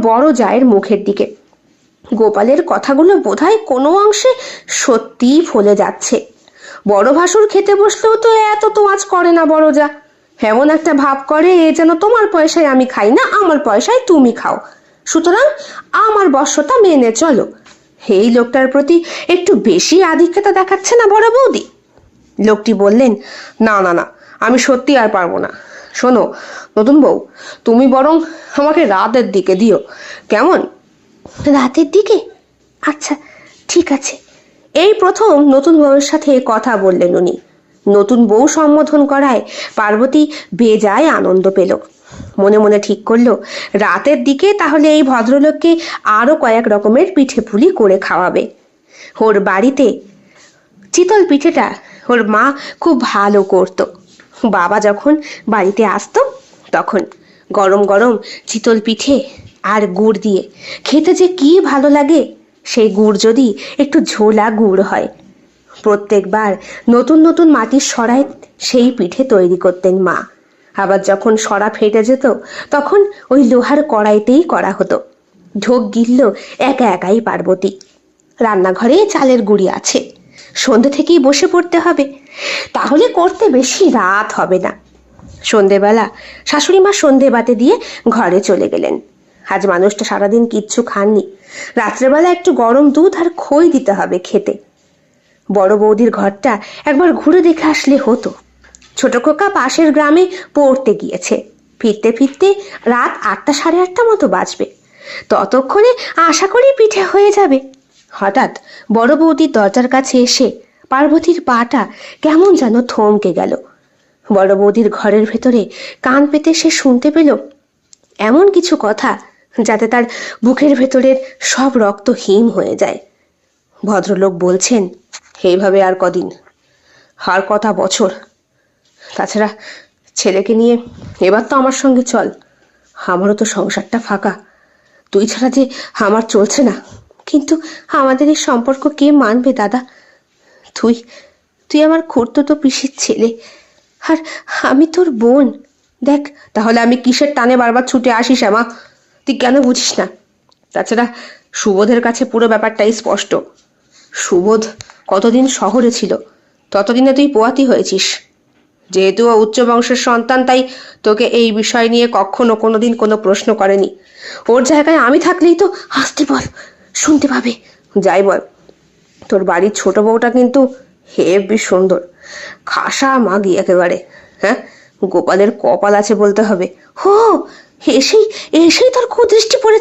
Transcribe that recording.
বড় জায়ের মুখের দিকে। গোপালের কথাগুলো বোধহয় কোনো অংশে সত্যিই ফলে যাচ্ছে। বড় ভাসুর খেতে বসলেও তো এত তো আজ করে না বড় যা, এমন একটা ভাব করে এ যেন তোমার পয়সায় আমি খাই না, আমার পয়সায় তুমি খাও, সুতরাং আমার বর্ষতা মেনে চলো। এই লোকটার প্রতি একটু বেশি আধিক্যতা দেখাচ্ছে না বড় বৌদি? লোকটি বললেন, না না না, আমি সত্যি আর পারবো না। শোনো নতুন বউ, তুমি বরং আমাকে রাতের দিকে দিও, কেমন? রাতের দিকে? আচ্ছা ঠিক আছে। এই প্রথম নতুন বউয়ের সাথে কথা বললেন উনি। নতুন বউ সম্বোধন করায় পার্বতী বেজায় আনন্দ পেল। মনে মনে ঠিক করলো রাতের দিকে তাহলে এই ভদ্রলোককে আরো কয়েক রকমের পিঠে পুলি করে খাওয়াবে। ওর বাড়িতে চিতল পিঠেটা ওর মা খুব ভালো করতো। বাবা যখন বাড়িতে আসতো তখন গরম গরম চিতল পিঠে আর গুড় দিয়ে খেতে যে কি ভালো লাগে, সেই গুড় যদি একটু ঝোলা গুড় হয়। প্রত্যেকবার নতুন নতুন মাটির সরায় সেই পিঠে তৈরি করতেন মা। আবার যখন সরা ফেটে যেত তখন ওই লোহার কড়াইতেই করা হতো। ঢোক গিলল একা একাই পার্বতী। রান্নাঘরে চালের গুঁড়ি আছে, সন্ধে থেকেই বসে পড়তে হবে, তাহলে করতে বেশি রাত হবে না। সন্ধেবেলা শাশুড়ি মা সন্ধে বাতে দিয়ে ঘরে চলে গেলেন। আজ মানুষটা সারাদিন কিচ্ছু খাননি, রাত্রেবেলা একটু গরম দুধ আর খই দিতে হবে খেতে। বড় বৌদির ঘরটা একবার ঘুরে দেখে আসলে হতো। ছোট খোকা পাশের গ্রামে পড়তে গিয়েছে, ফিরতে ফিরতে রাত 8টা সাড়ে 8টা মতো বাজবে। ততক্ষণে আশা করি পিঠে হয়ে যাবে। হঠাৎ বড় বৌদির দরজার কাছে এসে পার্বতীর পাটা কেমন যেন থমকে গেল। বড় বৌদির ঘরের ভেতরে কান পেতে সে শুনতে পেল এমন কিছু কথা যাতে তার বুকের ভেতরের সব রক্ত হিম হয়ে যায়। ভদ্রলোক বলছেন, এইভাবে আর কদিন, আর কটা বছর? তাছাড়া ছেলেকে নিয়ে এবার তো আমার সঙ্গে চল, আমারও তো সংসারটা ফাঁকা, তুই ছাড়া যে আমার চলছে না। কিন্তু আমাদের এই সম্পর্ক কে মানবে দাদা? তুই তুই আমার খুড়তুতো পিসির ছেলে, আর আমি তোর বোন। দেখ তাহলে আমি কিসের টানে বারবার ছুটে আসি শ্যামা, তুই কেন বুঝিস না? তাছাড়া সুবোধের কাছে পুরো ব্যাপারটাই স্পষ্ট। সুবোধ কতদিন শহরে ছিল, ততদিনে তুই পোয়াতি হয়েছিস। যেহেতু ও উচ্চ বংশের সন্তান, তাই তোকে এই বিষয় নিয়ে কখনো কোনোদিন কোনো প্রশ্ন করেনি। ওর জায়গায় আমি থাকলেই তো আসতে বল, শুনতে পাবে। যাই বল, তোর বাড়ির ছোট বউটা কিন্তু হেবি সুন্দর, খাসা মাগি একেবারে। হ্যাঁ, গোপালের কপাল আছে বলতে হবে। হো, এসেই এসেই তোর কুদৃষ্টি পড়েছে।